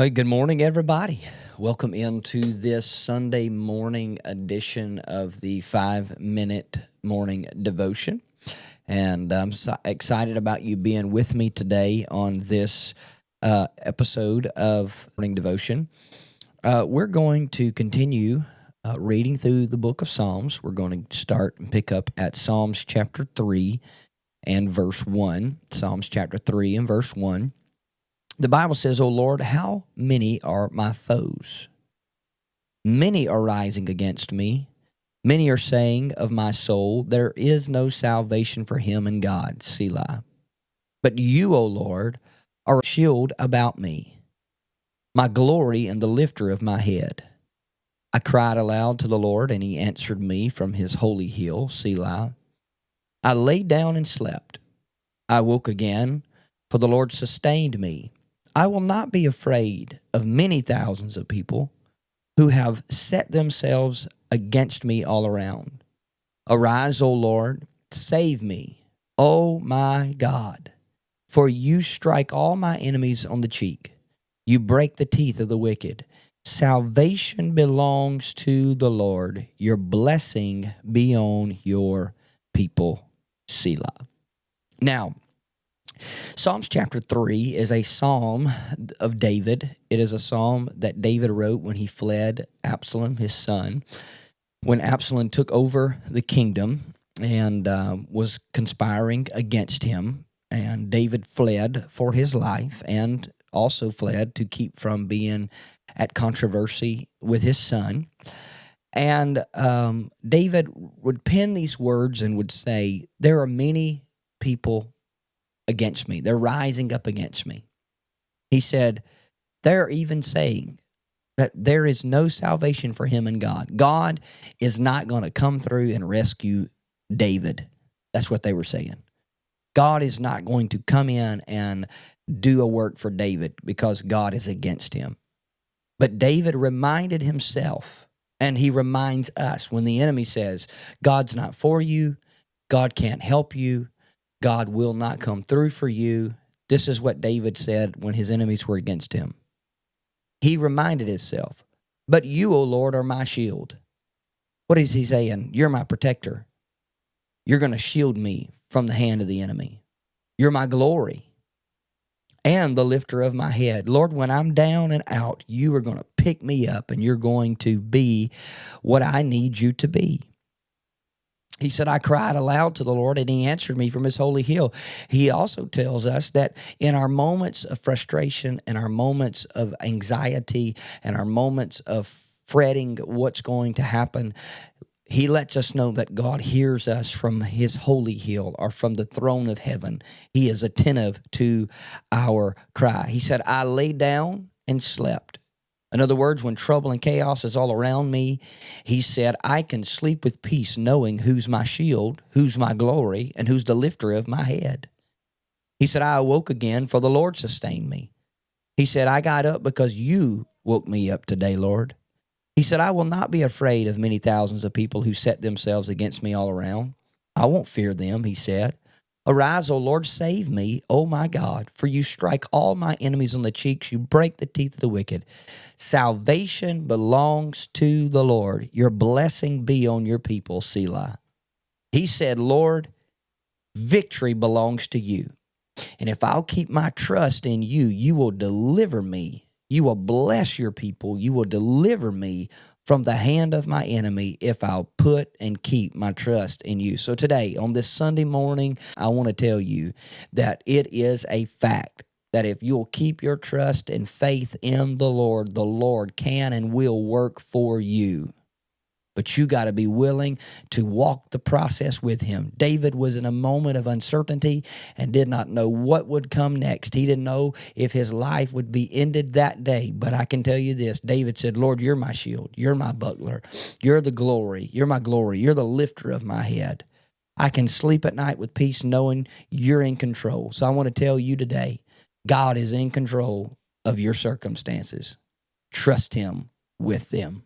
Hey, good morning, everybody. Welcome into this Sunday morning edition of the 5 Minute Morning Devotion. And I'm so excited about you being with me today on this episode of Morning Devotion. We're going to continue reading through the book of Psalms. We're going to start and pick up at Psalms chapter 3 and verse 1. Psalms chapter 3 and verse 1. The Bible says, "O Lord, how many are my foes? Many are rising against me. Many are saying of my soul, there is no salvation for him in God, Selah. But you, O Lord, are a shield about me, my glory and the lifter of my head. I cried aloud to the Lord, and he answered me from his holy hill, Selah. I lay down and slept. I woke again, for the Lord sustained me. I will not be afraid of many thousands of people who have set themselves against me all around. Arise, O Lord, save me, O my God, for you strike all my enemies on the cheek. You break the teeth of the wicked. Salvation belongs to the Lord. Your blessing be on your people, Selah." Now, Psalms chapter 3 is a psalm of David. It is a psalm that David wrote when he fled Absalom, his son, when Absalom took over the kingdom and was conspiring against him. And David fled for his life and also fled to keep from being at controversy with his son. And David would pen these words and would say, there are many people against me. They're rising up against me. He said, they're even saying that there is no salvation for him in God. God is not going to come through and rescue David. That's what they were saying. God is not going to come in and do a work for David because God is against him. But David reminded himself, and he reminds us when the enemy says, God's not for you, God can't help you, God will not come through for you. This is what David said when his enemies were against him. He reminded himself, but you, O Lord, are my shield. What is he saying? You're my protector. You're going to shield me from the hand of the enemy. You're my glory and the lifter of my head. Lord, when I'm down and out, you are going to pick me up and you're going to be what I need you to be. He said, I cried aloud to the Lord, and he answered me from his holy hill. He also tells us that in our moments of frustration and our moments of anxiety and our moments of fretting what's going to happen, he lets us know that God hears us from his holy hill or from the throne of heaven. He is attentive to our cry. He said, I lay down and slept. In other words, when trouble and chaos is all around me, he said, I can sleep with peace knowing who's my shield, who's my glory, and who's the lifter of my head. He said, I awoke again, for the Lord sustained me. He said, I got up because you woke me up today, Lord. He said, I will not be afraid of many thousands of people who set themselves against me all around. I won't fear them, he said. Arise, O Lord, save me, O my God, for you strike all my enemies on the cheeks. You break the teeth of the wicked. Salvation belongs to the Lord. Your blessing be on your people, Selah. He said, Lord, victory belongs to you. And if I'll keep my trust in you, you will deliver me. You will bless your people. You will deliver me from the hand of my enemy if I'll put and keep my trust in you. So today, on this Sunday morning, I want to tell you that it is a fact that if you'll keep your trust and faith in the Lord can and will work for you. But you got to be willing to walk the process with him. David was in a moment of uncertainty and did not know what would come next. He didn't know if his life would be ended that day. But I can tell you this, David said, Lord, you're my shield. You're my buckler. You're the glory. You're my glory. You're the lifter of my head. I can sleep at night with peace knowing you're in control. So I want to tell you today, God is in control of your circumstances. Trust him with them.